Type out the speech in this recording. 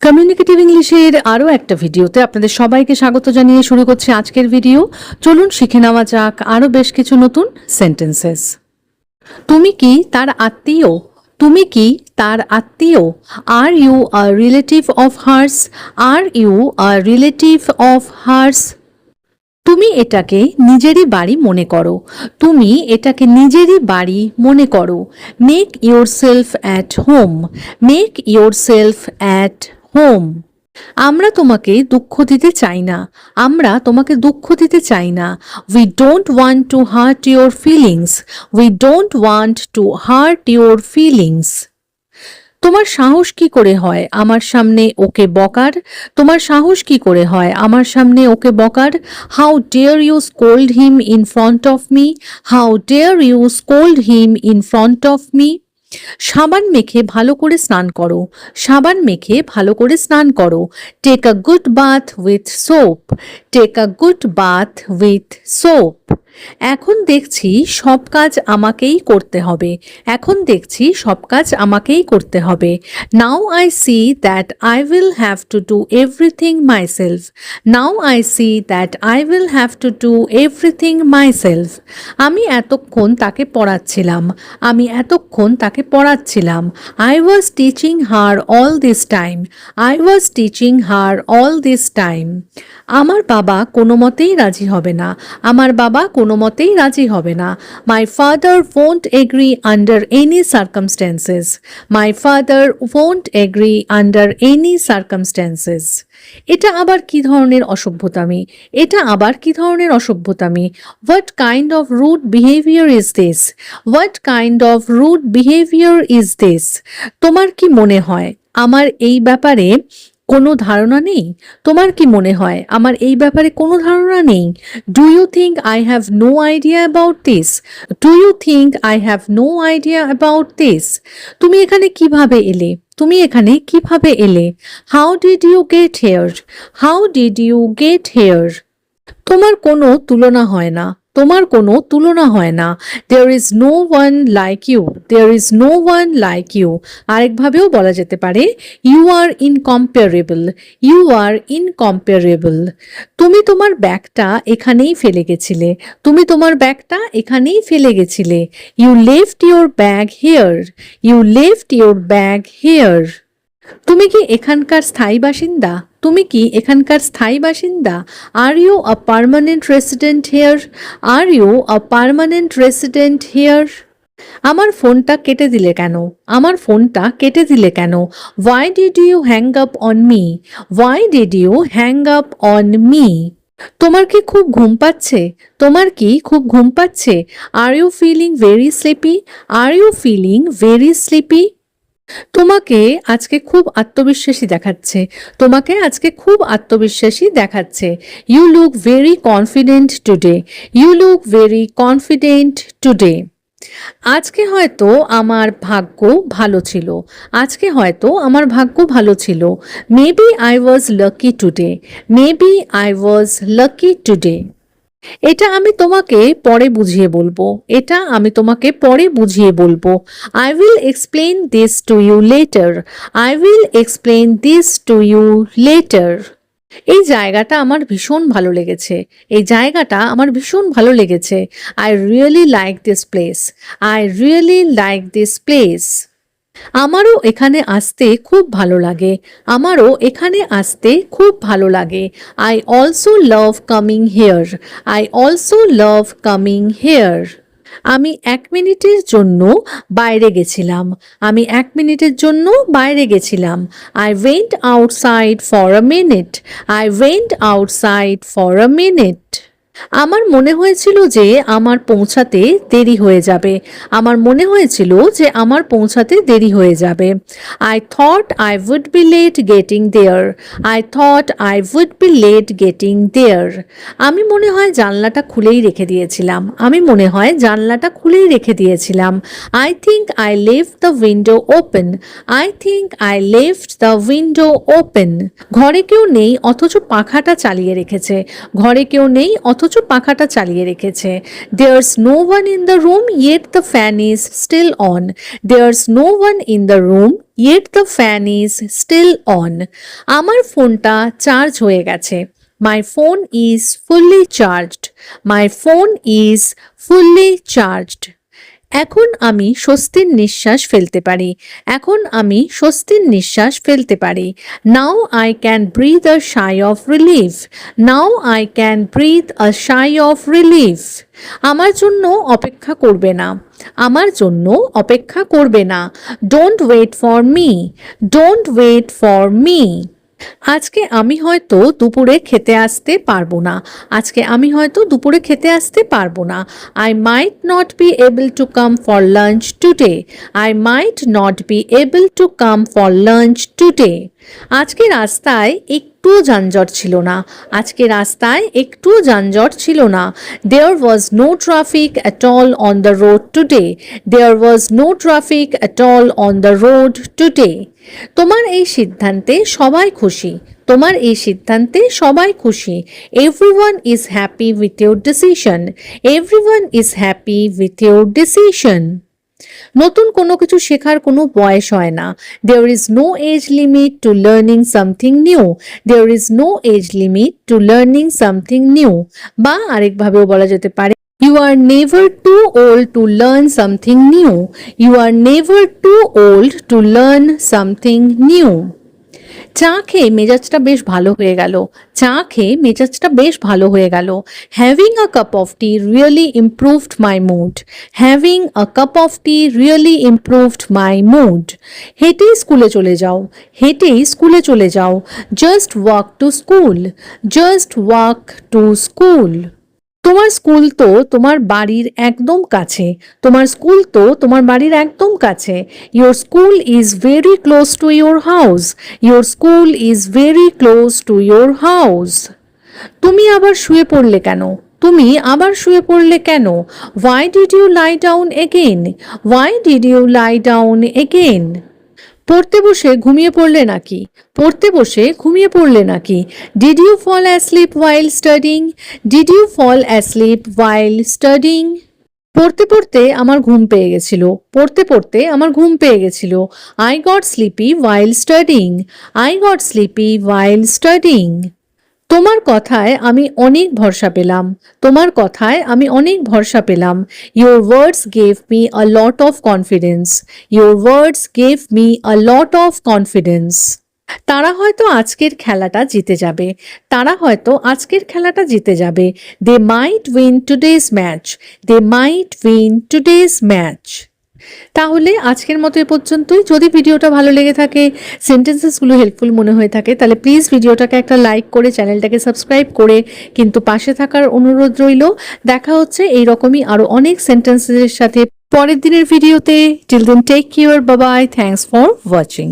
Communicative ইংলিশের আরও একটা ভিডিওতে আপনাদের সবাইকে স্বাগত জানিয়ে শুরু করছি আজকের ভিডিও। চলুন শিখে নেওয়া যাক আরও বেশ কিছু নতুন সেন্টেন্সেস। তুমি কি তার আত্মীয়? তুমি কি তার আত্মীয়? Are you a relative of hers? Are you a relative of hers? তুমি এটাকে নিজেরই বাড়ি মনে করো। তুমি এটাকে নিজেরই বাড়ি মনে করো। Make your self at home. Make your self at home. আমরা তোমাকে দুঃখ দিতে চাই না। আমরা তোমাকে দুঃখ দিতে চাই না। We don't want to heart your feelings. We don't want to heart your feelings. তোমার সাহস কি করে হয় আমার সামনে ওকে বকার? তোমার সাহস কি করে হয় আমার সামনে ওকে বকার? How dare you scold him in front of me? How dare you scold him in front of me? সাবান মেখে ভালো করে স্নান করো। সাবান মেখে ভালো করে স্নান করো। Take a good bath with soap. Take a good bath with soap. এখন দেখছি সব কাজ আমাকেই করতে হবে। এখন দেখছি সব কাজ আমাকেই করতে হবে। Now I see that I will have to do everything myself. Now I see that I will have to do everything myself. আমি এতক্ষণ তাকে পড়াচ্ছিলাম। আমি এতক্ষণ তাকে পড়াচ্ছিলাম। I was teaching her all this time. I was teaching her all this time. আমার বাবা কোনো মতেই রাজি হবে না। আমার বাবা কোনো মতেই রাজি হবে না। My father won't agree under any circumstances. My father won't agree under any circumstances. এটা আবার কি ধরনের অসভ্যতামি? এটা আবার কি ধরনের অসভ্যতামি? What kind of rude behaviour is this? What kind of rude behaviour is this? তোমার কি মনে হয় আমার এই ব্যাপারে কোনো ধারণা নেই? তোমার কি মনে হয় আমার এই ব্যাপারে কোনো ধারণা নেই? Do you think I have no idea about this? Do you think I have no idea about this? তুমি এখানে কিভাবে এলে? তুমি এখানে কিভাবে এলে? How did you get here? How did you get here? তোমার কোনো তুলনা হয় না। তোমার কোনো তুলনা হয় না। There is no one like you. There is no one like you. আরেকভাবেও বলা যেতে পারে you are incomparable. You are incomparable. তুমি তোমার ব্যাগটা এখানেই ফেলে গেছিলে। তুমি তোমার ব্যাগটা এখানেই ফেলে গেছিলে। You left your bag here. You left your bag here. তুমি কি এখানকার স্থায়ী বাসিন্দা? তুমি কি এখানকার স্থায়ী বাসিন্দা? Are you a permanent resident here? Are you a permanent resident here? আমার ফোনটা কেটে দিলে কেন? আমার ফোনটা কেটে দিলে কেন? Why did you hang up on me? Why did you hang up on me? তোমার কি খুব ঘুম পাচ্ছে? তোমার কি খুব ঘুম পাচ্ছে? Are you feeling very sleepy? Are you feeling very sleepy? তোমাকে আজকে খুব আত্মবিশ্বাসী দেখাচ্ছে। তোমাকে আজকে খুব আত্মবিশ্বাসী দেখাচ্ছে। You look very confident today. You look very confident today. আজকে হয়তো আমার ভাগ্য ভালো ছিল। আজকে হয়তো আমার ভাগ্য ভালো ছিল। Maybe I was lucky today. Maybe I was lucky today. এটা আমি তোমাকে পরে বুঝিয়ে বলবো। এটা আমি তোমাকে পরে বুঝিয়ে বলবো। I will explain this to you later. I will explain this to you later. এই জায়গাটা আমার ভীষণ ভালো লেগেছে। এই জায়গাটা আমার ভীষণ ভালো লেগেছে। I really like this place. I really like this place. আমারও এখানে আসতে খুব ভালো লাগে। আমারও এখানে আসতে খুব ভালো লাগে। I also love coming here. I also love coming here. আমি 1 মিনিটের জন্য বাইরে গেছিলাম। আমি 1 মিনিটের জন্য বাইরে গেছিলাম। I went outside for a minute. I went outside for a minute. আমার মনে হয়েছিল যে আমার পৌঁছাতে দেরি হয়ে যাবে। আমার মনে হয়েছিল যে আমার পৌঁছাতে দেরি হয়ে যাবে। I thought I would be late getting there. I thought I would be late getting there. আমি মনে হয় জানলাটা খুলেই রেখে দিয়েছিলাম। আমি মনে হয় জানলাটা খুলেই রেখে দিয়েছিলাম। I think I left the window open. I think I left the window open. ঘরে কেউ নেই অথচ পাখাটা চালিয়ে রেখেছে। ঘরে কেউ নেই অথচ অথচ পাখাটা চালিয়ে রেখেছে। There's no one in the room yet the fan is still on. There's no one in the room yet the fan is still on. আমার ফোনটা চার্জ হয়ে গেছে। My phone is fully charged. My phone is fully charged. এখন আমি স্বস্তির নিঃশ্বাস ফেলতে পারি। এখন আমি স্বস্তির নিঃশ্বাস ফেলতে পারি। Now I can breathe a sigh of relief. Now I can breathe a sigh of relief. আমার জন্য অপেক্ষা করবে না। আমার জন্য অপেক্ষা করবে না। Don't wait for me. Don't wait for me. আজকে আমি হয়তো দুপুরে খেতে আসতে পারবো না। আজকে আমি হয়তো দুপুরে খেতে আসতে পারবো না। I might not be able to come for lunch today. I might not be able to come for lunch today. আজকে রাস্তায় একটু যানজট ছিল না। আজকে রাস্তায় একটু যানজট ছিল না। There was no traffic at all on the road today. There was no traffic at all on the road today. তোমার এই সিদ্ধান্তে সবাই খুশি। তোমার এই সিদ্ধান্তে সবাই খুশি। Everyone is happy with your decision. Everyone is happy with your decision. নতুন কোনো কিছু শেখার কোনো বয়স হয় না। There is no age limit to learning something new. There is no age limit to learning something new. বা আরেকভাবেও বলা যেতে পারে You are never too old to learn something new. You are never too old to learn something new. চা খেয়ে মেজাজটা বেশ ভালো হয়ে গেল। চা খেয়ে মেজাজটা বেশ ভালো হয়ে গেল। Having a cup of tea really improved my mood. Having a cup of tea really improved my mood. হেঁটেই স্কুলে চলে যাও। হেঁটেই স্কুলে চলে যাও। Just walk to school. Just walk to school. তোমার স্কুল তো তোমার বাড়ির একদম কাছে। তোমার স্কুল তো তোমার বাড়ির একদম কাছে। Your school is very close to your house. Your school is very close to your house. তুমি আবার শুয়ে পড়লে কেন? তুমি আবার শুয়ে পড়লে কেন? Why did you lie down again? Why did you lie down again? পড়তে বসে ঘুমিয়ে পড়লে নাকি? পড়তে বসে ঘুমিয়ে পড়লে নাকি? Did you fall asleep while studying? Did you fall asleep while studying? পড়তে পড়তে আমার ঘুম পেয়ে গেছিল। পড়তে পড়তে আমার ঘুম পেয়ে গেছিল। I got sleepy while studying. I got sleepy while studying. তোমার কথায় আমি অনেক ভরসা পেলাম। তোমার কথায় আমি অনেক ভরসা পেলাম। Your words gave me a lot of confidence. Your words gave me a lot of confidence. তারা হয়তো আজকের খেলাটা জিতে যাবে। তারা হয়তো আজকের খেলাটা জিতে যাবে। They might win today's match. They might win today's match. তাহলে আজকের মতো এ পর্যন্তই। যদি ভিডিওটা ভালো লেগে থাকে, সেন্টেন্সেসগুলো হেল্পফুল মনে হয়ে থাকে, তাহলে প্লিজ ভিডিওটাকে একটা লাইক করে চ্যানেলটাকে সাবস্ক্রাইব করে কিন্তু পাশে থাকার অনুরোধ রইল। দেখা হচ্ছে এইরকমই আরও অনেক সেন্টেন্সেসের সাথে পরের দিনের ভিডিওতে। Till then take care, bye bye, thanks for watching.